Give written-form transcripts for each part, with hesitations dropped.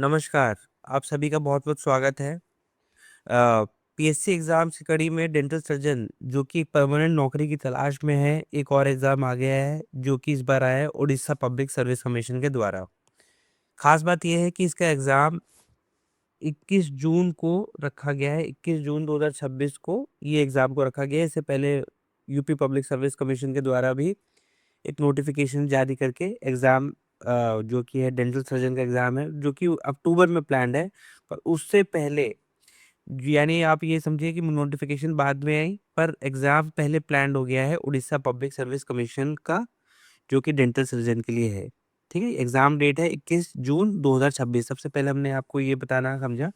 नमस्कार, आप सभी का बहुत-बहुत स्वागत है। पीएससी एग्ज़ाम्स की कड़ी में डेंटल सर्जन जो कि परमानेंट नौकरी की तलाश में है, एक और एग्ज़ाम आ गया है, जो कि इस बार आया है ओडिशा पब्लिक सर्विस कमीशन के द्वारा। ख़ास बात ये है कि इसका एग्ज़ाम 21 जून को रखा गया है, 21 जून 2026 को ये एग्ज़ाम को रखा गया है। इससे पहले यूपी पब्लिक सर्विस कमीशन के द्वारा भी एक नोटिफ़िकेशन जारी करके एग्ज़ाम जो कि है डेंटल सर्जन का एग्ज़ाम है, जो कि अक्टूबर में प्लान्ड है। पर उससे पहले यानी आप ये समझिए कि नोटिफ़िकेशन बाद में आई, पर एग्ज़ाम पहले प्लान्ड हो गया है उड़ीसा पब्लिक सर्विस कमीशन का, जो कि डेंटल सर्जन के लिए है। ठीक है? एग्ज़ाम डेट है 21 जून 2026। सबसे पहले हमने आपको ये बताना समझा,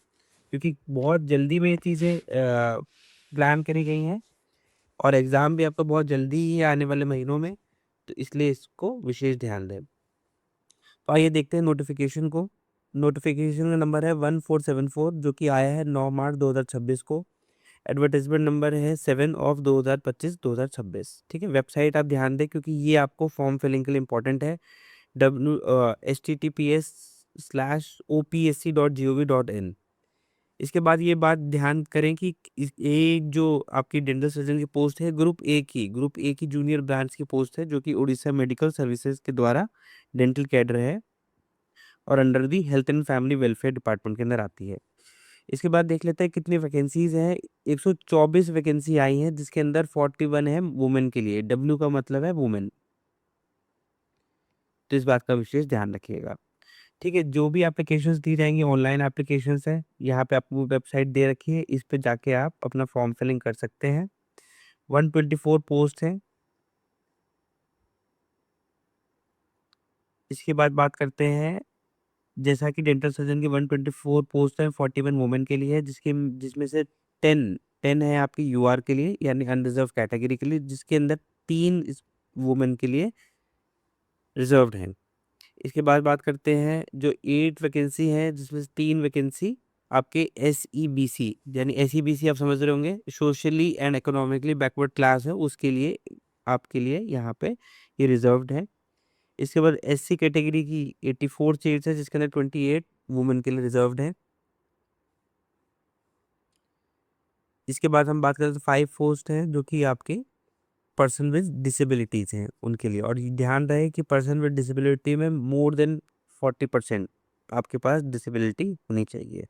क्योंकि बहुत जल्दी में ये चीज़ें प्लान करी गई हैं और एग्ज़ाम भी आपका बहुत जल्दी ही है आने वाले महीनों में, तो इसलिए इसको विशेष ध्यान दें। तो आइए देखते हैं नोटिफ़िकेशन को। नोटिफ़िकेशन का नंबर है 1474 जो कि आया है 9 मार्च 2026 को। एडवर्टाइज़मेंट नंबर है 7 ऑफ 2025-2026। ठीक है? वेबसाइट आप ध्यान दें, क्योंकि ये आपको फॉर्म फिलिंग के लिए इम्पोर्टेंट है। https:/opsc.gov.in। इसके बाद ये बात ध्यान करें कि ये जो आपकी डेंटल सर्जन की पोस्ट है ग्रुप ए की जूनियर ब्रांच की पोस्ट है, जो कि उड़ीसा मेडिकल सर्विसेज के द्वारा डेंटल कैडर है और under the health and family welfare department के अंदर आती है। इसके बाद देख लेते हैं कितनी वैकेंसीज़ हैं। 124 वैकेंसी आई हैं, जिसके अंदर 41 है वुमेन के लिए, डब्ल्यू का मतलब है वुमेन। तो इस बात का विशेष ध्यान रखिएगा। ठीक है? जो भी एप्लीकेशंस दी जाएँगी ऑनलाइन एप्लीकेशंस हैं, यहाँ पे आपको वेबसाइट दे रखी है, इस पे जाके आप अपना फॉर्म फिलिंग कर सकते हैं। 124 पोस्ट हैं। इसके बाद बात करते हैं, जैसा कि डेंटल सर्जन की 124 पोस्ट है, 41 वुमेन के लिए है, जिसमें से 10 है आपकी यूआर के लिए, यानी अनरिज़र्व्ड कैटेगरी के लिए, जिसके अंदर 3 इस वुमेन के लिए रिज़र्व्ड हैं। इसके बाद बात करते हैं जो 8 वैकेंसी है, जिसमें से 3 वैकेंसी आपके एसईबीसी, यानी एसईबीसी आप समझ रहे होंगे, socially and economically backward class है, उसके लिए आपके लिए यहाँ पे ये रिज़र्व्ड है। इसके बाद एससी कैटेगरी की 84 सीट्स है, जिसके अंदर 28 वुमेन के लिए रिज़र्व्ड है। इसके बाद हम बात करें तो 5 पोस्ट हैं, जो कि आपके पर्सन विद डिसेबिलिटीज़ हैं उनके लिए, और ये ध्यान रहे कि पर्सन विद डिसेबिलिटी में मोर देन 40% आपके पास डिसेबिलिटी होनी चाहिए।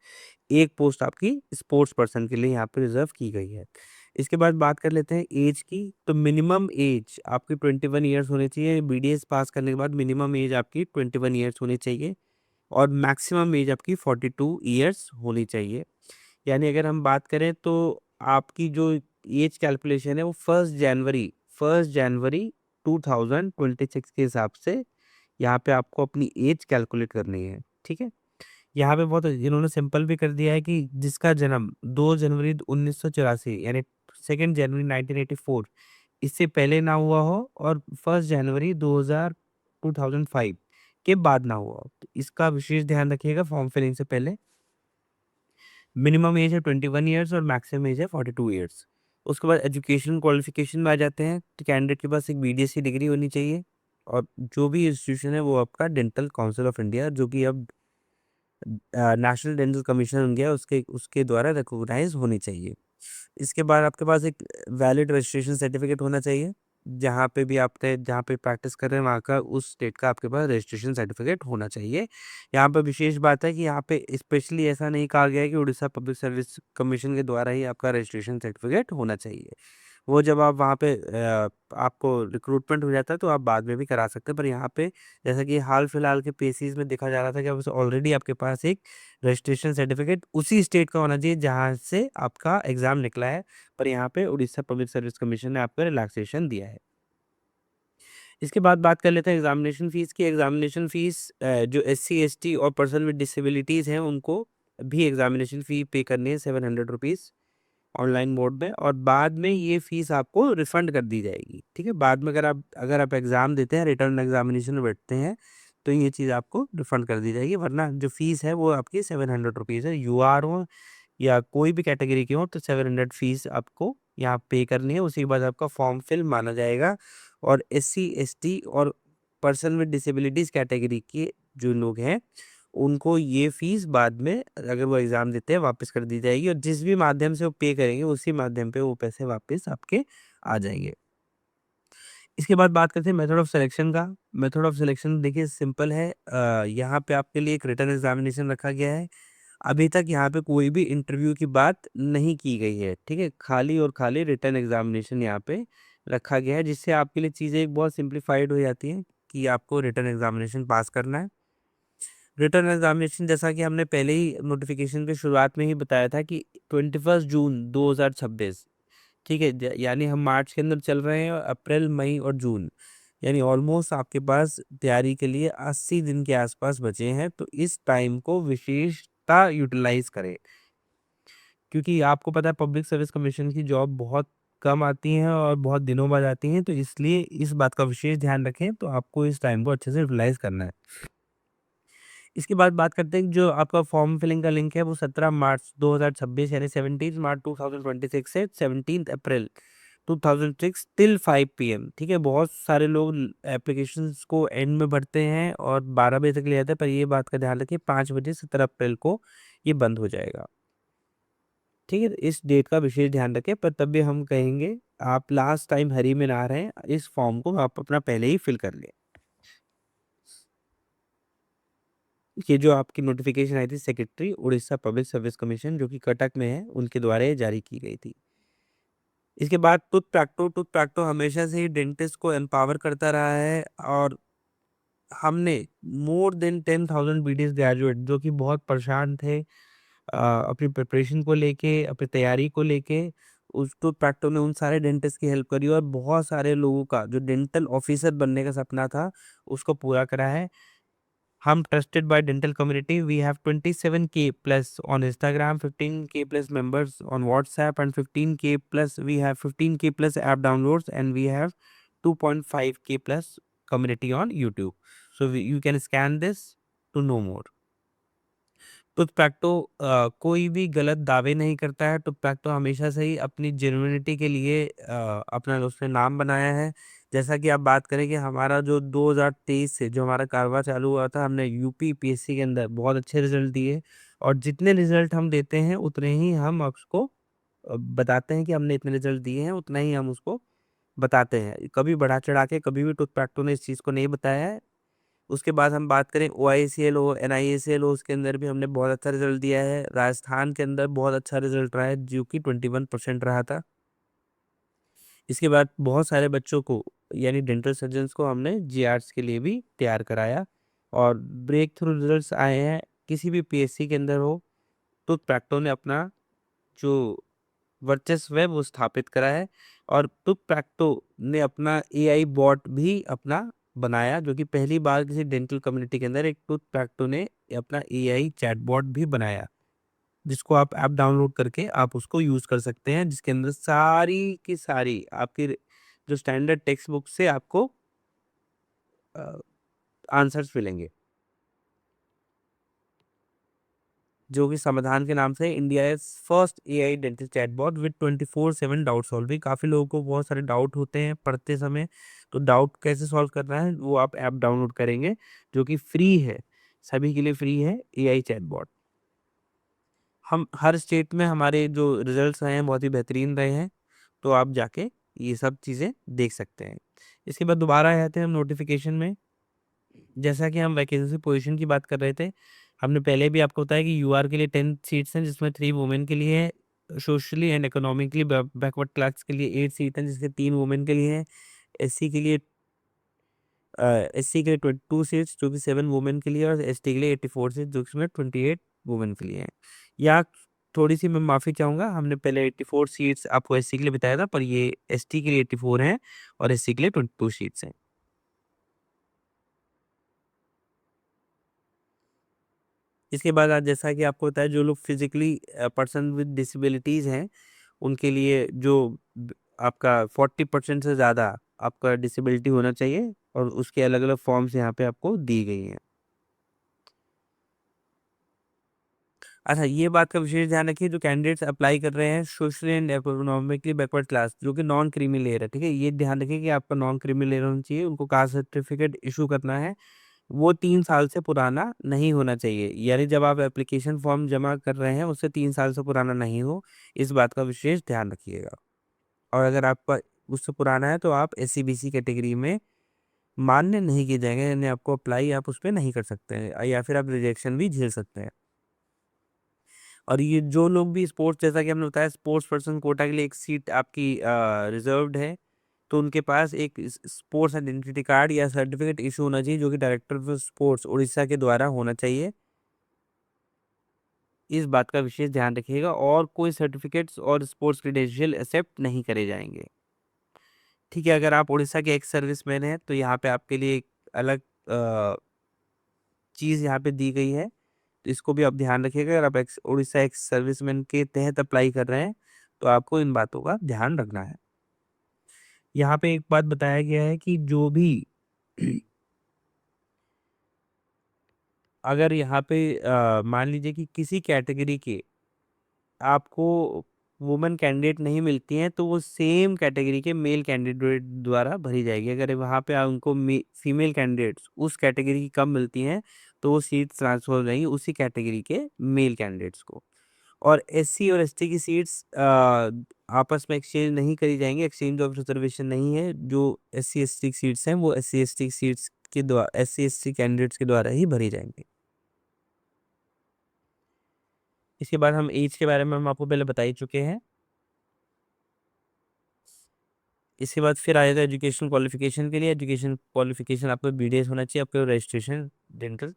एक पोस्ट आपकी स्पोर्ट्स पर्सन के लिए यहाँ पे रिज़र्व की गई है। इसके बाद बात कर लेते हैं ऐज की, तो मिनिमम ऐज आपकी 21 ईयर्स होनी चाहिए। बीडीएस पास करने के बाद मिनिमम ऐज आपकी 21 ईयर्स होनी चाहिए और मैक्सिमम ऐज आपकी 42 ईयर्स होनी चाहिए। यानी अगर हम बात करें तो आपकी जो एज कैलकुलेशन है वो 1 जनवरी 2026 के हिसाब से यहाँ पे आपको अपनी एज कैलकुलेट करनी है। ठीक है? यहाँ पे बहुत इन्होंने सिंपल भी कर दिया है कि जिसका जन्म 2 जनवरी 1984 यानी 2 जनवरी 1984 इससे पहले ना हुआ हो और 1 जनवरी 2005 के बाद ना हुआ हो। तो इसका विशेष ध्यान रखिएगा फॉर्म फिलिंग से पहले। मिनिमम एज है 21 ईयर्स और मैक्सिमम एज है 42 ईयर्स। उसके बाद एजुकेशन क्वालिफिकेशन में आ जाते हैं, तो कैंडिडेट के पास एक बीडीएस की डिग्री होनी चाहिए और जो भी इंस्टीट्यूशन है वो आपका डेंटल काउंसिल ऑफ इंडिया, जो कि अब नेशनल डेंटल कमीशन बन गया है, उसके उसके द्वारा रिकॉग्नाइज होनी चाहिए। इसके बाद आपके पास एक वैलिड रजिस्ट्रेशन सर्टिफिकेट होना चाहिए। जहाँ पे प्रैक्टिस कर रहे हैं वहाँ का, उस स्टेट का आपके पास रजिस्ट्रेशन सर्टिफिकेट होना चाहिए। यहाँ पे विशेष बात है कि यहाँ पे स्पेशली ऐसा नहीं कहा गया है कि उड़ीसा पब्लिक सर्विस कमीशन के द्वारा ही आपका रजिस्ट्रेशन सर्टिफिकेट होना चाहिए। वो जब आप वहाँ पे आपको रिक्रूटमेंट हो जाता है तो आप बाद में भी करा सकते हैं, पर यहाँ पे जैसा कि हाल फिलहाल के केसेस में देखा जा रहा था कि अब ऑलरेडी आपके पास एक रजिस्ट्रेशन सर्टिफिकेट उसी स्टेट का होना चाहिए जहाँ से आपका एग्ज़ाम निकला है, पर यहाँ पे उड़ीसा पब्लिक सर्विस कमीशन ने आपको रिलैक्सेशन दिया है। इसके बाद बात कर लेते हैं एग्ज़ामिनेशन फ़ीस की। एग्ज़ामिनेशन फ़ीस जो एससी, एसटी और पर्सन विद डिसेबिलिटीज़ हैं उनको भी एग्ज़ामिनेशन फ़ी पे करनी है ₹700 ऑनलाइन मोड में, और बाद में ये फ़ीस आपको रिफ़ंड कर दी जाएगी। ठीक है? बाद में अगर आप एग्ज़ाम देते हैं, रिटर्न एग्ज़ामिनेशन में बैठते हैं, तो ये चीज़ आपको रिफ़ंड कर दी जाएगी, वरना जो फ़ीस है वो आपकी ₹700 है। यूआर हो या कोई भी कैटेगरी के हो तो 700 फीस आपको यहाँ पे करनी है। उसी के बाद आपका फॉर्म फिल माना जाएगा और एससी, एसटी और पर्सन विद डिसेबिलिटीज़ कैटेगरी के जो लोग हैं, उनको ये फीस बाद में अगर वो एग्ज़ाम देते हैं वापस कर दी जाएगी और जिस भी माध्यम से वो पे करेंगे उसी माध्यम पे वो पैसे वापस आपके आ जाएँगे। इसके बाद बात करते हैं मेथड ऑफ सिलेक्शन का। मेथड ऑफ सिलेक्शन देखिए सिंपल है, यहाँ पे आपके लिए एक रिटन एग्ज़ामिनेशन रखा गया है। अभी तक यहाँ पे कोई भी इंटरव्यू की बात नहीं की गई है, ठीक है? खाली और खाली रिटन एग्ज़ामिनेशन यहाँ पे रखा गया है, जिससे आपके लिए चीज़ें एक बहुत सिम्प्लीफाइड हो जाती हैं कि आपको रिटन एग्ज़ामिनेशन पास करना है। रिटन एग्ज़ामिनेशन जैसा कि हमने पहले ही नोटिफ़िकेशन की शुरुआत में ही बताया था कि 21 जून 2026, ठीक है? ज यानी हम मार्च के अंदर चल रहे हैं और अप्रैल, मई और जून, यानी ऑलमोस्ट आपके पास तैयारी के लिए 80 दिन के आस-पास बचे हैं, तो इस टाइम को विशेषता यूटिलाइज़ करें। क्योंकि आपको पता है पब्लिक सर्विस कमीशन की जॉब बहुत कम आती हैं और बहुत दिनों बाद आती हैं, तो इसलिए इस बात का विशेष ध्यान रखें, तो आपको इस टाइम को अच्छे से यूटिलाइज़ करना है। इसके बाद बात करते हैं कि जो आपका फॉर्म फिलिंग का लिंक है वो 17 मार्च 2026 यानी 17 मार्च 2026 से 17 अप्रैल 2006 टिल 5 पीएम, ठीक है? बहुत सारे लोग एप्लीकेशंस को एंड में भरते हैं और 12 बजे तक ले जाते हैं, पर ये बात का ध्यान रखिए 5 बजे 17 अप्रैल को ये बंद हो जाएगा। ठीक है? इस डेट का विशेष ध्यान रखें, पर तब भी हम कहेंगे आप लास्ट टाइम हरी में ना रहें, इस फॉर्म को आप अपना पहले ही फिल कर लें। ये जो आपकी नोटिफ़िकेशन आई थी secretary Orissa public service commission जो कि कटक में है, उनके द्वारा ये जारी की गई थी। इसके बाद टूथ प्रैक्टो हमेशा से ही डेंटिस्ट को एम्पावर करता रहा है और हमने मोर देन 10,000 बीडीएस ग्रेजुएट जो कि बहुत परेशान थे अपनी प्रिपरेशन को लेके, अपनी तैयारी को लेके, उस टूथ प्रैक्टो ने उन सारे डेंटिस्ट की हेल्प करी और बहुत सारे लोगों का जो डेंटल ऑफिसर बनने का सपना था, उसको पूरा करा है। हम trusted by dental community we have 27K plus on Instagram, 15K plus members on WhatsApp and 15K plus we have 15K plus app downloads and we have 2.5K plus community on YouTube. So you can scan this to know more. टूथपैक्टो कोई भी गलत दावे नहीं करता है। टूथपैक्टो हमेशा से ही अपनी जेन्युइनिटी के लिए अपना उसने नाम बनाया है। जैसा कि आप बात करें कि हमारा जो 2023 से जो हमारा कारवां चालू हुआ था, हमने यूपी पीएससी के अंदर बहुत अच्छे रिज़ल्ट दिए और जितने रिज़ल्ट हम देते हैं, उतने ही हम उसको बताते हैं कि हमने इतने रिज़ल्ट दिए हैं, उतना ही हम उसको बताते हैं। कभी बढ़ा-चढ़ा के कभी भी टूथपैक्टो ने इस चीज़ को नहीं बताया है। उसके बाद हम बात करें ओआईसीएल हो, एनआईएसीएल हो, उसके अंदर भी हमने बहुत अच्छा रिज़ल्ट दिया है। राजस्थान के अंदर बहुत अच्छा रिज़ल्ट रहा है, जो कि 21% रहा था। इसके बाद बहुत सारे बच्चों को यानी डेंटल सर्जन्स को हमने जीआरएस के लिए भी तैयार कराया और ब्रेक थ्रू रिज़ल्ट्स आए हैं। किसी भी पीएससी के अंदर हो, तो प्रैक्टो ने अपना जो वर्चस्व है वो स्थापित करा है और टुक प्रैक्टो ने अपना एआई बॉट भी अपना बनाया जो कि पहली बार किसी डेंटल कम्युनिटी के अंदर एक टुक प्रैक्टो ने अपना एआई चैटबॉट भी बनाया जिसको आप ऐप डाउनलोड करके आप उसको यूज कर सकते हैं जिसके अंदर सारी की सारी आपकी जो स्टैंडर्ड टेक्स्ट बुक से आपको आंसर्स मिलेंगे जो कि समाधान के नाम से India is first AI dentist chatbot with 24/7 doubt solving. काफ़ी लोगों को बहुत सारे डाउट होते हैं पढ़ते समय, तो डाउट कैसे सॉल्व करना है वो आप ऐप डाउनलोड करेंगे जो कि फ्री है, सभी के लिए फ्री है एआई चैटबॉट। हम हर स्टेट में हमारे जो रिजल्ट्स आए हैं बहुत ही बेहतरीन रहे हैं, तो आप जाके ये सब चीज़ें देख सकते हैं। इसके बाद दोबारा आए थे हम नोटिफिकेशन में, जैसा कि हम वैकेंसी पोजीशन की बात कर रहे थे, हमने पहले भी आपको बताया कि यूआर के लिए 10 सीट्स हैं जिसमें 3 वुमेन के लिए है, socially and economically backward class के लिए 8 सीट हैं जिसमें 3 वुमेन के लिए हैं, एससी के लिए एससी के लिए 22 सीट्स जो कि 7 वुमेन के लिए और एसटी के लिए 84 सीट्स जो कि इसमें 28 वुमेन के लिए हैं। यहाँ थोड़ी-सी मैं माफ़ी चाहूँगा, हमने पहले 84 सीट्स आपको एससी के लिए बताया था पर ये एसटी के लिए 84 हैं और एससी के लिए 22 सीट्स हैं। इसके बाद जैसा कि आपको बताया जो लोग फिजिकली पर्सन विद डिसेबिलिटीज़ हैं, उनके लिए जो आपका 40% से ज़्यादा आपका डिसेबिलिटी होना चाहिए और उसके अलग-अलग फॉर्म्स यहाँ पे आपको दी गई हैं। अच्छा, ये बात का विशेष ध्यान रखिए जो कैंडिडेट्स अप्लाई कर रहे हैं socially and economically backward class जो कि नॉन क्रीमी लेयर है, ठीक है? ये ध्यान रखिए कि आपका नॉन क्रीमी लेयर होना चाहिए, उनको कास्ट सर्टिफिकेट इश्यू करना है। वो 3 साल से पुराना नहीं होना चाहिए। यानी जब आप एप्लीकेशन फॉर्म जमा कर रहे हैं उससे 3 साल से पुराना नहीं हो, इस बात का विशेष ध्यान रखिएगा। और अगर आपका उससे पुराना है तो आप एससीबीसी कैटेगरी में मान्य नहीं किए जाएंगे, यानी आपको अप्लाई आप उस पे नहीं कर सकते हैं या फिर आप रिजेक्शन भी झेल सकते हैं। और ये जो लोग भी स्पोर्ट्स, जैसा कि हमने बताया, स्पोर्ट्स पर्सन कोटा के लिए एक सीट आपकी रिजर्व्ड है, तो उनके पास एक स्पोर्ट्स आइडेंटिटी कार्ड या सर्टिफिकेट इशू होना चाहिए, जो कि डायरेक्टर ऑफ स्पोर्ट्स उड़ीसा के द्वारा होना चाहिए। इस बात का विशेष ध्यान रखिएगा। और कोई सर्टिफिकेट्स और स्पोर्ट्स क्रेडेंशियल एक्सेप्ट नहीं करे जाएंगे। ठीक है, अगर आप उड़ीसा के एक्स सर्विसमैन हैं तो यहाँ पे आपके लिए एक अलग चीज़ यहाँ पे दी गई है, तो इसको भी आप ध्यान रखिएगा। अगर आप उड़ीसा एक्स सर्विसमैन के तहत अप्लाई कर रहे हैं तो आपको इन बातों का ध्यान रखना है। यहाँ पे एक बात बताया गया है कि जो भी अगर यहाँ पे मान लीजिए कि किसी कैटेगरी के आपको वुमेन कैंडिडेट नहीं मिलती हैं, तो वो सेम कैटेगरी के मेल कैंडिडेट द्वारा भरी जाएगी। अगर वहाँ पे उनको फीमेल कैंडिडेट्स उस कैटेगरी की कम मिलती हैं, तो वो सीट ट्रांसफर हो जाएंगी उसी कैटेगरी के मेल कैंडिडेट्स को। और एससी और एसटी की सीट्स आपस में एक्सचेंज नहीं करी जाएंगी, एक्सचेंज ऑफ रिजर्वेशन नहीं है। जो एससी एसटी की सीट्स हैं वो एससी एसटी सीट्स के द्वारा, एससी एसटी कैंडिडेट्स के द्वारा ही भरी जाएंगी। इसके बाद हम एज के बारे में हम आपको पहले बता ही चुके हैं। इसके बाद फिर आएगा एजुकेशन क्वालिफिकेशन के लिए। एजुकेशन क्वालिफिकेशन आपको बीडीएस होना चाहिए, आपको रजिस्ट्रेशन डेंटल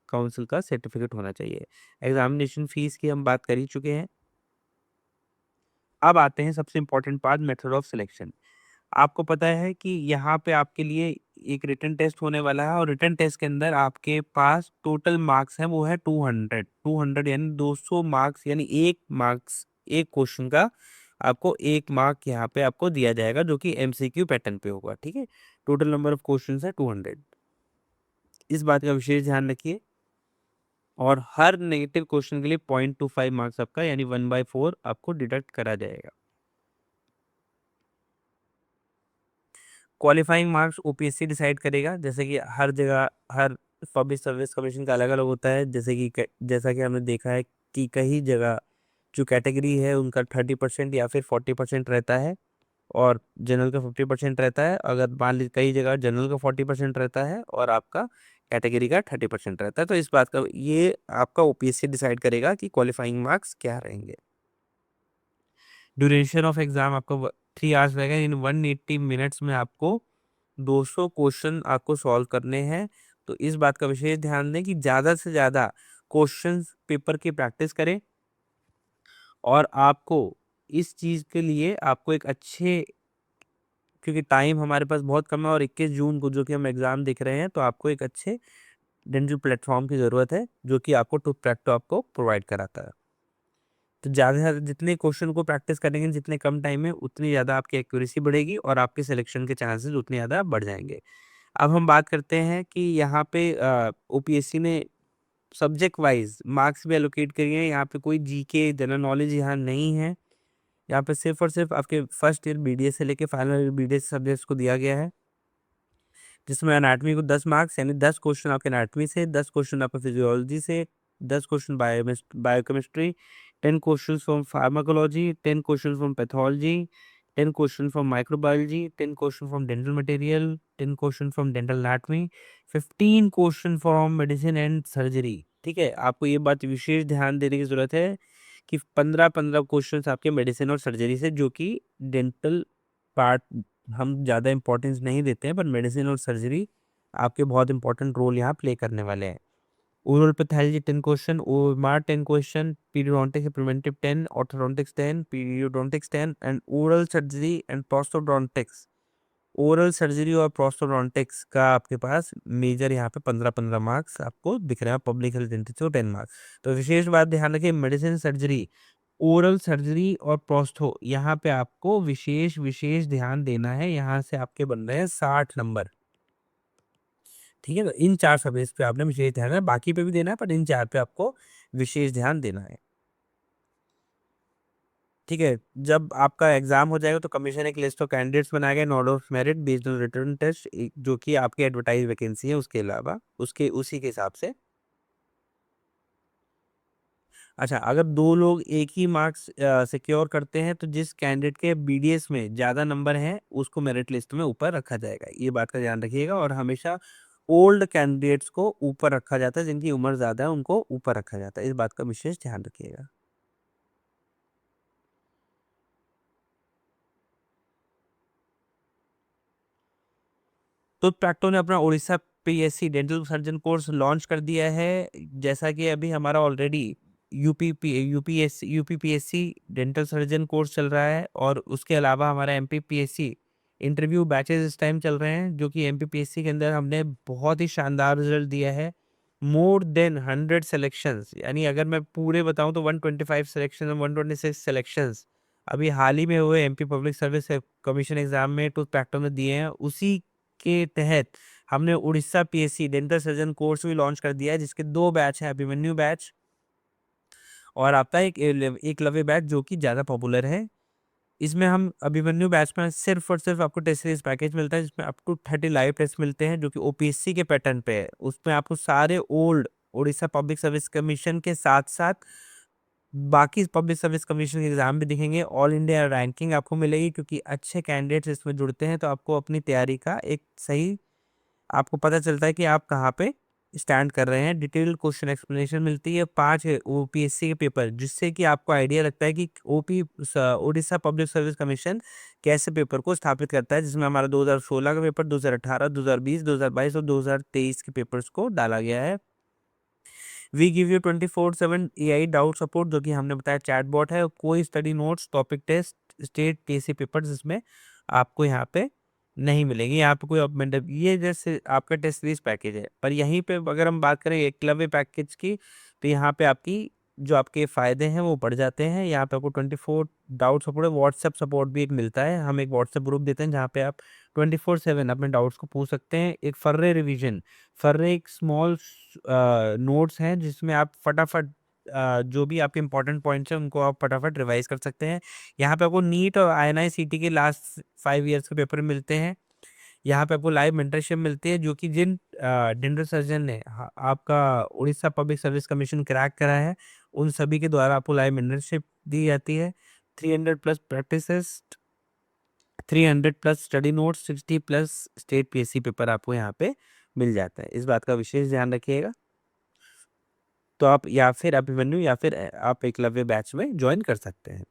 काउंसिल का सर्टिफिकेट होना चाहिए। एग्जामिनेशन फीस की हम बात कर ही चुके हैं। अब आते हैं सबसे important part, method of selection. आपको पता है कि यहाँ पे आपके लिए एक रिटन टेस्ट होने वाला है, और रिटन टेस्ट के अंदर आपके पास टोटल मार्क्स हैं वो है 200 यानी 200 मार्क्स, यानी एक मार्क्स एक क्वेश्चन का आपको एक मार्क यहाँ पे आपको दिया जाएगा, जो कि एमसीक्यू पैटर्न पे होगा। ठीक है, टोटल नंबर ऑफ क्वेश्चन है 200। इस बात का विशेष ध्यान रखिए। और हर नेगेटिव क्वेश्चन के लिए 0.25 मार्क्स आपका, यानी 1/4 आपको डिडक्ट करा जाएगा। क्वालिफाइंग मार्क्स ओपीएससी डिसाइड करेगा, जैसे कि हर जगह हर पब्लिक सर्विस कमीशन का अलग अलग होता है। जैसे कि जैसा कि हमने देखा है कि कई जगह जो कैटेगरी है उनका 30% या फिर 40% रहता है, और जनरल का 50% रहता है। अगर मान लीजिए कई जगह जनरल का 40% रहता है और आपका कैटेगरी का 30% रहता है, तो इस बात का ये आपका ओपीएससी डिसाइड करेगा कि क्वालिफाइंग मार्क्स क्या रहेंगे। ड्यूरेशन ऑफ एग्जाम आपको 3 आवर्स रहेगा। इन 180 मिनट्स में आपको 200 क्वेश्चन आपको सॉल्व करने हैं। तो इस बात का विशेष ध्यान दें कि ज़्यादा से ज़्यादा क्वेश्चंस पेपर की प्रैक्टिस करें। और आपको इस चीज़ के लिए आपको एक अच्छे, क्योंकि टाइम हमारे पास बहुत कम है और 21 जून को जो कि हम एग्ज़ाम देख रहे हैं, तो आपको एक अच्छे डिजिटल प्लेटफॉर्म की ज़रूरत है, जो कि आपको टू प्रैक्टो आपको प्रोवाइड कराता है। तो ज़्यादा से ज़्यादा जितने क्वेश्चन को प्रैक्टिस करेंगे जितने कम टाइम में, उतनी ज़्यादा आपकी एक्यूरेसी बढ़ेगी और आपके सिलेक्शन के चांसेस उतने ज़्यादा बढ़ जाएंगे। अब हम बात करते हैं कि यहाँ पे ओपीएससी ने सब्जेक्ट वाइज मार्क्स भी एलोकेट करिए हैं। यहाँ पे कोई जीके जनरल नॉलेज यहाँ नहीं है। यहाँ पे सिर्फ और सिर्फ आपके फर्स्ट ईयर बीडीएस से लेके फाइनल ईयर बीडीएस सब्जेक्ट्स को दिया गया है, जिसमें एनाटॉमी को 10 मार्क्स, यानी 10 क्वेश्चन आपके एनाटॉमी से, 10 क्वेश्चन आपके फिजियोलॉजी से, 10 question biochemistry, 10 question from pharmacology, 10 question from pathology, 10 question from microbiology, 10 question from dental material, 10 question from dental anatomy, 15 question from medicine and surgery. ठीक है, आपको ये बात विशेष ध्यान देने की जरूरत है कि 15-15 क्वेश्चन आपके मेडिसिन और सर्जरी से, जो कि डेंटल पार्ट हम ज़्यादा इंपॉर्टेंस नहीं देते हैं, पर मेडिसिन और सर्जरी आपके बहुत इंपॉर्टेंट रोल यहाँ प्ले करने वाले हैं। ओरल पैथोलॉजी 10 क्वेश्चन, ओमार 10 question, periodontics preventive 10, orthodontics 10, periodontics 10 and oral surgery and prosthodontics. Oral surgery और प्रोस्टोडोंटिक्स का आपके पास मेजर यहाँ पे 15-15 मार्क्स आपको दिख रहे हैं। पब्लिक हेल्थ डेंटिस्ट्री को 10 मार्क्स। तो विशेष बात ध्यान रखिए, मेडिसिन सर्जरी, ओरल सर्जरी और प्रोस्थो, यहाँ पे आपको विशेष विशेष ध्यान देना है। यहाँ से आपके बन रहे हैं 60 नंबर। ठीक है, तो इन 4 सब्जेक्ट पे आपने विशेष ध्यान है, बाकी पे भी देना है, पर इन 4 पे आपको विशेष ध्यान देना है। ठीक है, जब आपका एग्जाम हो जाएगा तो कमीशन एक लिस्ट ऑफ कैंडिडेट्स बनाएगा in order of merit based on written test, जो कि आपकी एडवर्टाइज वैकेंसी है उसके अलावा उसके उसी के हिसाब से। अच्छा, अगर दो लोग एक ही मार्क्स सिक्योर करते हैं तो जिस कैंडिडेट के बीडीएस में ज्यादा नंबर हैं उसको मेरिट लिस्ट में ऊपर रखा जाएगा, ये बात का ध्यान रखिएगा। और हमेशा ओल्ड कैंडिडेट्स को ऊपर रखा जाता है, जिनकी उम्र ज्यादा है उनको ऊपर रखा जाता है, इस बात का विशेष ध्यान रखिएगा। तो प्रैक्टो ने अपना Orissa PSC dental surgeon course launch कर दिया है। जैसा कि अभी हमारा already UPPSC dental surgeon course चल रहा है, और उसके अलावा हमारा एमपीपीएससी इंटरव्यू बैचेस इस टाइम चल रहे हैं, जो कि एमपीपीएससी के अंदर हमने बहुत ही शानदार रिजल्ट दिया है। मोर देन 100 सिलेक्शंस, यानी अगर मैं पूरे बताऊं तो 125 सिलेक्शन, 126 सिलेक्शंस अभी हाल ही में हुए MP public service commission exam में टूथ प्रैक्टो में दिए हैं। उसी के तहत हमने Orissa PSC dental surgeon course भी लॉन्च कर दिया है, जिसके दो बैच हैं, अभिमन्यु बैच और आपका एकलव्य बैच, जो कि ज्यादा पॉपुलर है। इसमें हम अभिमन्यु बैच में सिर्फ और सिर्फ आपको टेस्ट सीरीज पैकेज मिलता है, जिसमें आपको 30 लाइव टेस्ट मिलते हैं, जो कि ओपीएससी के पैटर्न पे है। उसमें आपको सारे old Orissa public service commission के साथ साथ बाकी पब्लिक सर्विस कमीशन के एग्जाम भी दिखेंगे। ऑल इंडिया रैंकिंग आपको मिलेगी, क्योंकि अच्छे कैंडिडेट्स इसमें जुड़ते हैं, तो आपको अपनी तैयारी का एक सही आपको पता चलता है कि आप कहाँ पे स्टैंड कर रहे हैं। डिटेल्ड क्वेश्चन एक्सप्लेनेशन मिलती है, 5 ओपीएससी के पेपर, जिससे कि आपको आइडिया लगता है कि उड़ीसा पब्लिक सर्विस कमीशन कैसे पेपर को स्थापित करता है, जिसमें हमारा 2016 का पेपर, 2018, 2020, 2022 और 2023 के पेपर्स को डाला गया है। We give you 24/7 AI doubt support, जो कि हमने बताया चैटबॉट है। कोई study notes, topic test, state PSC papers इसमें आपको यहाँ पे नहीं मिलेंगे। यहाँ पे कोई ऑपमेंट, ये जैसे आपका टेस्ट सीरीज पैकेज है, पर यहीं पे अगर हम बात करें एकलव्य पैकेज की, तो यहाँ पे आपकी जो आपके फायदे हैं वो बढ़ जाते हैं। यहाँ पे आपको 24 डाउट सपोर्ट है, व्हाट्सएप सपोर्ट भी एक मिलता है। हम एक व्हाट्सएप ग्रुप देते हैं, जहाँ पे आप 24/7 अपने डाउट्स को पूछ सकते हैं। एक फर्रे रिवीजन, फर्रे एक स्मॉल नोट्स हैं, जिसमें आप फटाफट जो भी आपके इंपॉर्टेंट पॉइंट्स हैं उनको आप फटाफट रिवाइज कर सकते हैं। यहाँ पे आपको नीट और आईएनआई-सीटी के लास्ट 5 ईयर्स के पेपर मिलते हैं। यहाँ पे आपको लाइव मेंटरशिप मिलती है, जो कि जिन डेंटल सर्जन ने आपका Orissa public service commission crack करा है, उन सभी के द्वारा आपको लाइव मेंटरशिप दी जाती है। 300+ practice, 300+ study notes, 60+ state PSC paper आपको यहाँ पे मिल जाता है, इस बात का विशेष ध्यान रखिएगा। तो आप या फिर अभिमन्यु या फिर आप एकलव्य बैच में ज्वाइन कर सकते हैं।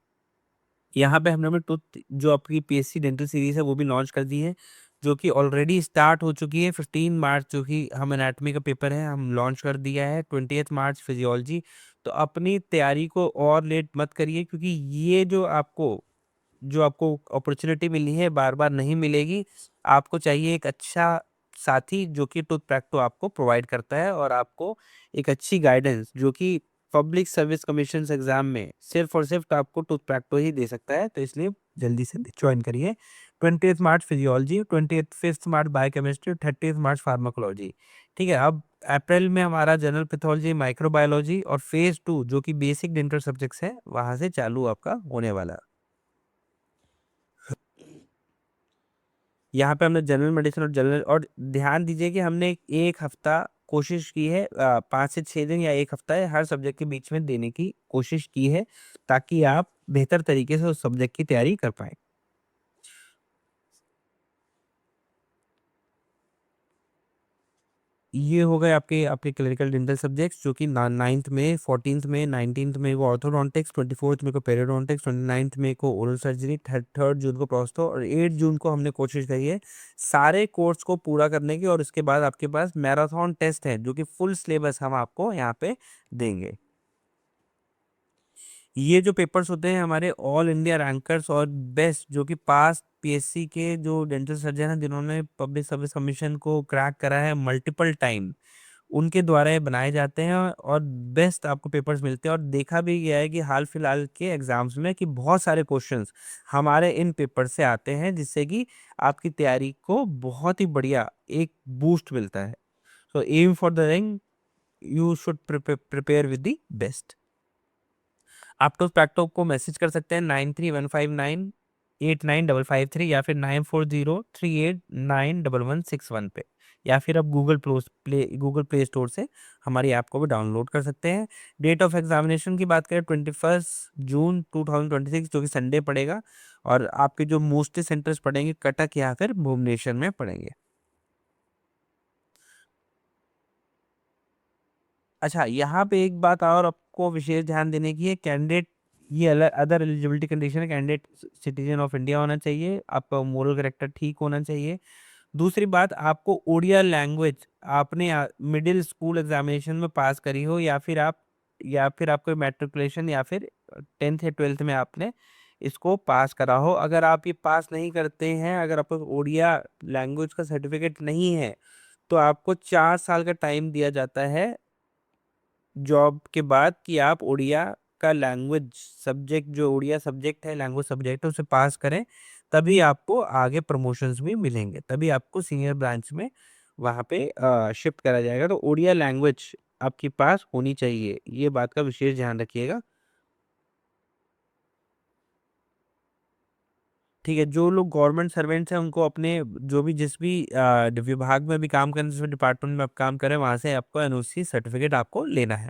यहाँ पे हमने अपने टूथ जो आपकी पीएससी डेंटल सीरीज है वो भी लॉन्च कर दी है, जो कि ऑलरेडी स्टार्ट हो चुकी है। 15 मार्च जो कि हम एनाटॉमी का पेपर है हम लॉन्च कर दिया है, 20 मार्च फिजियोलॉजी। तो अपनी तैयारी को और लेट मत करिए, क्योंकि ये जो आपको अपॉर्चुनिटी मिली है बार बार नहीं मिलेगी। आपको चाहिए एक अच्छा साथी, जो कि टूथ प्रैक्टो आपको प्रोवाइड करता है, और आपको एक अच्छी गाइडेंस, जो कि पब्लिक सर्विस कमीशन एग्जाम में सिर्फ और सिर्फ आपको टूथ प्रैक्टो ही दे सकता है। तो इसलिए जल्दी से ज्वाइन करिए। 20 मार्च फिजियोलॉजी, 25 मार्च बायोकेमिस्ट्री, 30 मार्च फार्माकोलॉजी। ठीक है, अब अप्रैल में हमारा जनरल पैथोलॉजी, माइक्रोबायोलॉजी और फेज 2 जो कि बेसिक डेंटल सब्जेक्ट्स है, वहां से चालू आपका होने वाला है। यहाँ पे हमने जनरल मेडिसिन और जनरल, और ध्यान दीजिए कि हमने एक हफ्ता कोशिश की है, 5 से 6 दिन या एक हफ्ता है हर सब्जेक्ट के बीच में देने की कोशिश की है, ताकि आप बेहतर तरीके से उस सब्जेक्ट की तैयारी कर पाए। ये हो गए आपके आपके क्लिनिकल डेंटल सब्जेक्ट्स, जो कि 9th में, 14th में, 19th में को ऑर्थोडोंटिक्स, 24th में को पेरियोडोंटिक्स, 29th में को ओरल सर्जरी, 3rd जून को प्रोस्तो, और 8 जून को हमने कोशिश करी है सारे कोर्स को पूरा करने की। और इसके बाद आपके पास मैराथन टेस्ट है, जो कि फुल सिलेबस हम आपको यहाँ पे देंगे। ये जो पेपर्स होते हैं हमारे ऑल इंडिया रैंकर्स और बेस्ट, जो कि पास पीएससी के जो डेंटल सर्जन हैं, जिन्होंने पब्लिक सर्विस कमीशन को क्रैक करा है मल्टीपल टाइम, उनके द्वारा ये बनाए जाते हैं, और बेस्ट आपको पेपर्स मिलते हैं। और देखा भी गया है कि हाल फिलहाल के एग्जाम्स में कि बहुत सारे क्वेश्चंस हमारे इन पेपर से आते हैं, जिससे कि आपकी तैयारी को बहुत ही बढ़िया एक बूस्ट मिलता है। So aim for the rank, you should prepare with the best. आप तो प्रैक्टो को मैसेज कर सकते हैं 9315989553 या फिर 9403891161 पे, या फिर आप गूगल प्ले स्टोर से हमारी ऐप को भी डाउनलोड कर सकते हैं। डेट ऑफ एग्जामिनेशन की बात करें 21 जून 2026, जो कि संडे पड़ेगा, और आपके जो मोस्टली सेंटर्स पड़ेंगे कटक या फिर भुवनेश्वर में पड़ेंगे। अच्छा, यहाँ पे एक बात और आपको विशेष ध्यान देने की है, कैंडिडेट, ये अदर एलिजिबिलिटी कंडीशन है, कैंडिडेट सिटीजन ऑफ इंडिया होना चाहिए, आपका मोरल कैरेक्टर ठीक होना चाहिए। दूसरी बात, आपको उड़िया लैंग्वेज आपने मिडिल स्कूल एग्जामिनेशन में पास करी हो, या फिर आपको मैट्रिकुलेशन या फिर 10th या 12th में आपने इसको पास करा हो। अगर आप ये पास नहीं करते हैं, अगर आपको उड़िया लैंग्वेज का सर्टिफिकेट नहीं है, तो आपको 4 साल का टाइम दिया जाता है जॉब के बाद कि आप उड़िया का लैंग्वेज सब्जेक्ट, जो उड़िया सब्जेक्ट है, लैंग्वेज सब्जेक्ट है, उसे पास करें। तभी आपको आगे प्रमोशंस भी मिलेंगे, तभी आपको सीनियर ब्रांच में वहाँ पे शिफ्ट करा जाएगा। तो उड़िया लैंग्वेज आपके पास होनी चाहिए, ये बात का विशेष ध्यान रखिएगा। ठीक है, जो लोग गवर्नमेंट सर्वेंट्स हैं उनको अपने जो भी जिस भी विभाग में भी काम करें, जिस भी डिपार्टमेंट में आप काम करें, वहां से आपको एनओसी सर्टिफिकेट आपको लेना है।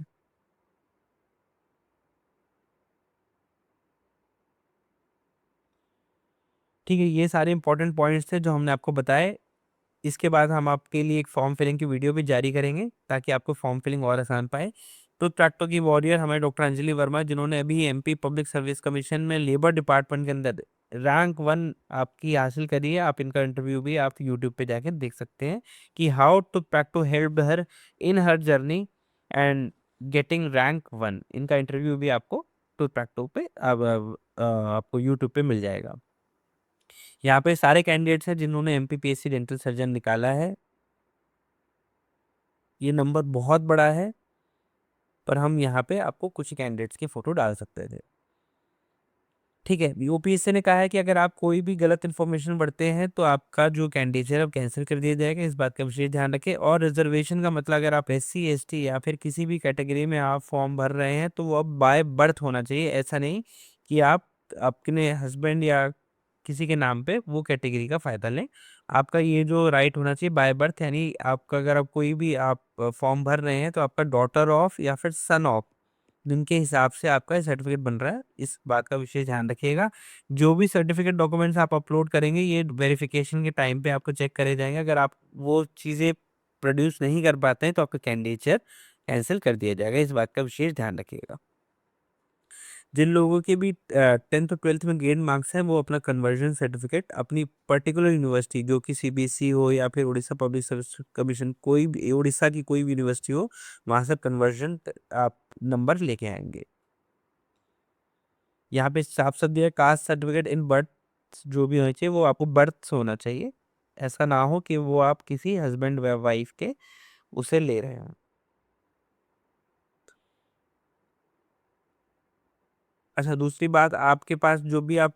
ठीक है, ये सारे इंपॉर्टेंट पॉइंट्स थे जो हमने आपको बताए। इसके बाद हम आपके लिए एक फॉर्म फिलिंग की वीडियो भी जारी करेंगे ताकि आपको फॉर्म फिलिंग और आसान पाए। तो ट्रैक्टर की वॉरियर हमारे डॉक्टर अंजलि वर्मा, जिन्होंने अभी एमपी पब्लिक सर्विस कमीशन में लेबर डिपार्टमेंट के अंदर रैंक 1 आपकी हासिल करी है। आप इनका इंटरव्यू भी आप यूट्यूब पे जाके देख सकते हैं कि how to Practo help her in her journey and getting rank 1। इनका इंटरव्यू भी आपको टू प्रैक्टो पे आपको यूट्यूब पे मिल जाएगा। यहाँ पे सारे कैंडिडेट्स हैं जिन्होंने एमपीपीएससी डेंटल सर्जन निकाला है। ये नंबर बहुत बड़ा है, पर हम यहाँ पे आपको कुछ कैंडिडेट्स की फोटो डाल सकते थे। ठीक है, यूपीएससी ने कहा है कि अगर आप कोई भी गलत इन्फॉर्मेशन बढ़ते हैं तो आपका जो कैंडिडेट है वो कैंसिल कर दिया जाएगा। इस बात का विशेष ध्यान रखें। और रिजर्वेशन का मतलब, अगर आप एससी एसटी या फिर किसी भी कैटेगरी में आप फॉर्म भर रहे हैं तो वो अब बाय बर्थ होना चाहिए। ऐसा नहीं कि आप अपने हस्बैंड या किसी के नाम पे वो कैटेगरी का फायदा लें। आपका ये जो राइट होना चाहिए बाय बर्थ, यानी आपका अगर आप कोई भी आप फॉर्म भर रहे हैं तो आपका डॉटर ऑफ या फिर सन ऑफ, जिनके हिसाब से आपका सर्टिफिकेट बन रहा है, इस बात का विशेष ध्यान रखिएगा। जो भी सर्टिफिकेट डॉक्यूमेंट्स आप अपलोड करेंगे, ये वेरिफिकेशन के टाइम पे आपको चेक करे जाएंगे। अगर आप वो चीज़ें प्रोड्यूस नहीं कर पाते हैं तो आपका कैंडिडेचर कैंसिल कर दिया जाएगा। इस बात का विशेष ध्यान रखिएगा। जिन लोगों के भी 10th और 12th में ग्रेड मार्क्स हैं, वो अपना कन्वर्जन सर्टिफिकेट अपनी पर्टिकुलर यूनिवर्सिटी, जो कि सीबीएसई हो या फिर उड़ीसा पब्लिक सर्विस कमीशन, कोई भी उड़ीसा की कोई भी यूनिवर्सिटी हो, वहां से कन्वर्जन आप नंबर लेके आएंगे। यहाँ पे साफ साफ दिया, कास्ट सर्टिफिकेट इन बर्थ जो भी होना चाहिए वो आपको बर्थ से होना चाहिए। ऐसा ना हो कि वो आप किसी हस्बैंड या वाइफ के उसे ले रहे हैं। अच्छा, दूसरी बात, आपके पास जो भी आप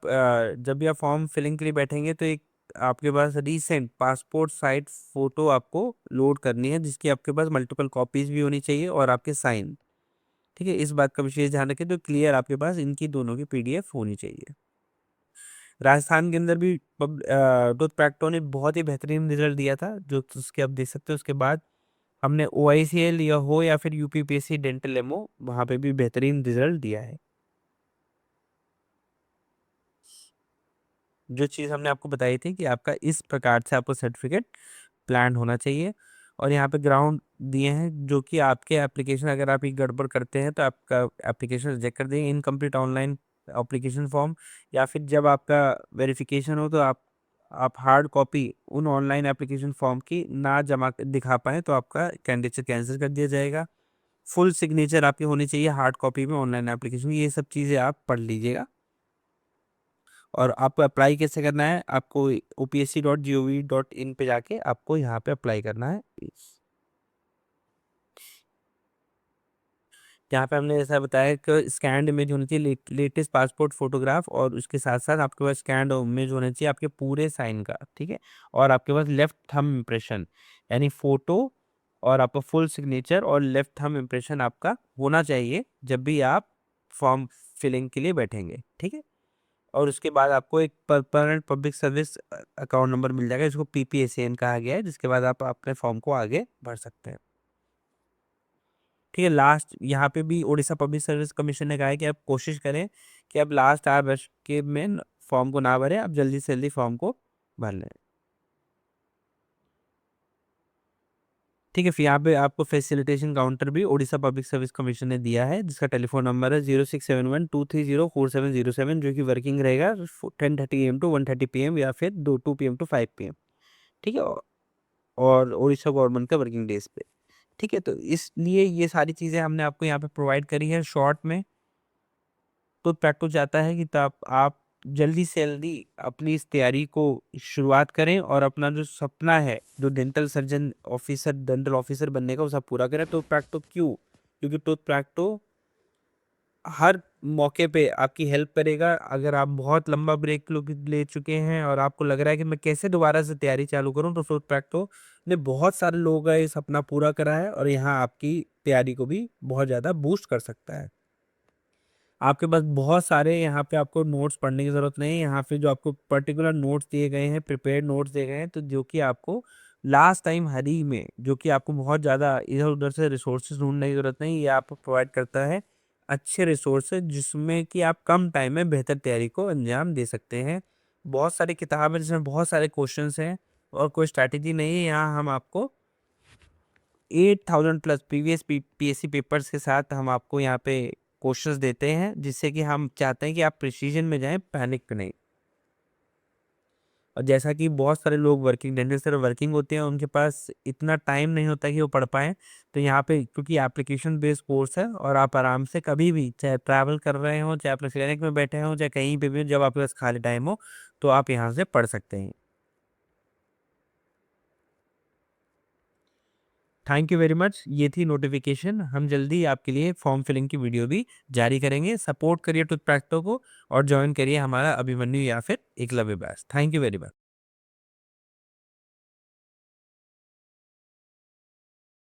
जब भी आप फॉर्म फिलिंग के लिए बैठेंगे तो एक आपके पास रीसेंट पासपोर्ट साइज फोटो आपको लोड करनी है, जिसकी आपके पास मल्टीपल कॉपीज भी होनी चाहिए और आपके साइन। ठीक है, इस बात का विशेष ध्यान रखें, तो क्लियर आपके पास इनकी दोनों की पीडीएफ होनी चाहिए। राजस्थान के अंदर भी तो प्रैक्टो ने बहुत ही बेहतरीन रिजल्ट दिया था, जो उसके आप देख सकते हो। उसके बाद हमने OICL या हो या फिर यूपीपीएससी डेंटल एमओ, वहाँ पे भी बेहतरीन रिजल्ट दिया है। जो चीज़ हमने आपको बताई थी कि आपका इस प्रकार से आपको सर्टिफिकेट प्लान होना चाहिए। और यहाँ पे ग्राउंड दिए हैं जो कि आपके एप्लीकेशन, अगर आप ये गड़बड़ करते हैं तो आपका एप्लीकेशन रिजेक्ट कर देंगे। इनकम्प्लीट ऑनलाइन एप्लीकेशन फॉर्म, या फिर जब आपका वेरिफिकेशन हो तो आप हार्ड कॉपी उन ऑनलाइन एप्लीकेशन फॉर्म की ना जमा दिखा पाए तो आपका कैंडिडेट कैंसिल कर दिया जाएगा। फुल सिग्नेचर आपकी होनी चाहिए हार्ड कॉपी में ऑनलाइन एप्लीकेशन। ये सब चीज़ें आप पढ़ लीजिएगा। और आपको अप्लाई कैसे करना है, आपको opsc.gov.in पे जाके आपको यहाँ पे अप्लाई करना है। यहाँ पे हमने ऐसा बताया कि स्कैंड इमेज होनी चाहिए, लेटेस्ट पासपोर्ट फोटोग्राफ, और उसके साथ साथ आपके पास स्कैंड इमेज होना चाहिए आपके पूरे साइन का। ठीक है, और आपके पास लेफ्ट थंब इम्प्रेशन, यानी फोटो और आपका फुल सिग्नेचर और लेफ्ट थंब इम्प्रेशन आपका होना चाहिए जब भी आप फॉर्म फिलिंग के लिए बैठेंगे, ठीक है। और उसके बाद आपको एक permanent public service account number मिल जाएगा, जिसको PPACN कहा गया है, जिसके बाद आप अपने फॉर्म को आगे बढ़ सकते हैं, ठीक है। लास्ट यहाँ पे भी उड़ीसा पब्लिक सर्विस कमीशन ने कहा है कि आप कोशिश करें कि आप लास्ट 8 वर्ष के में फॉर्म को ना भरें, आप जल्दी से जल्दी फॉर्म को भर लें, ठीक है। फिर यहाँ पे आपको फैसिलिटेशन काउंटर भी उड़ीसा पब्लिक सर्विस कमीशन ने दिया है, जिसका टेलीफोन नंबर है 0671230407, जो कि वर्किंग रहेगा 10:30 AM to 1:30 PM या फिर 2 PM to 5 PM, ठीक है। और उड़ीसा गवर्नमेंट का वर्किंग डेज पे, ठीक है। तो इसलिए ये सारी चीज़ें हमने आपको यहाँ पे प्रोवाइड करी है शॉर्ट में। तो प्रैक्टिस चाहता है कि तब आप जल्दी से जल्दी अपनी इस तैयारी को शुरुआत करें और अपना जो सपना है, जो डेंटल ऑफिसर बनने का, वो सब पूरा करें। तो प्रैक्टो क्यों? क्योंकि तो प्रैक्टो हर मौके पे आपकी हेल्प करेगा। अगर आप बहुत लंबा ब्रेक ले चुके हैं और आपको लग रहा है कि मैं कैसे दोबारा से तैयारी चालू करूं, तो प्रैक्टो ने बहुत सारे लोगों का ये सपना पूरा करा है और यहाँ आपकी तैयारी को भी बहुत ज़्यादा बूस्ट कर सकता है। आपके पास बहुत सारे यहाँ पे आपको नोट्स पढ़ने की ज़रूरत नहीं है। यहाँ पे जो आपको पर्टिकुलर नोट्स दिए गए हैं, प्रिपेयर्ड नोट्स दिए गए हैं, तो जो कि आपको लास्ट टाइम हरी में, जो कि आपको बहुत ज़्यादा इधर उधर से रिसोर्सेज ढूंढने की ज़रूरत नहीं, ये आपको प्रोवाइड करता है अच्छे रिसोर्सेज, जिसमें कि आप कम टाइम में बेहतर तैयारी को अंजाम दे सकते हैं। बहुत सारी किताब है जिसमें बहुत सारे क्वेश्चन हैं और कोई स्ट्रैटेजी नहीं है। यहाँ हम आपको 8000 प्लस प्रीवियस PSC पेपर्स के साथ हम आपको यहाँ पे क्वेश्चंस देते हैं, जिससे कि हम चाहते हैं कि आप प्रिसीजन में जाएं, पैनिक नहीं। और जैसा कि बहुत सारे लोग वर्किंग डेंटल से वर्किंग होते हैं, उनके पास इतना टाइम नहीं होता कि वो पढ़ पाएँ। तो यहाँ पे क्योंकि एप्लीकेशन बेस्ड कोर्स है और आप आराम से कभी भी, चाहे ट्रैवल कर रहे हों, चाहे अपने क्लिनिक में बैठे हों, चाहे कहीं पे भी हो, जब आपके पास खाली टाइम हो, तो आप यहाँ से पढ़ सकते हैं। Thank you very much. ये थी नोटिफिकेशन। हम जल्दी आपके लिए फॉर्म फिलिंग की वीडियो भी जारी करेंगे। सपोर्ट करिए टूथ प्रैक्टो को और ज्वाइन करिए हमारा अभिमन्यु या फिर Eklavya batch. Thank you very much.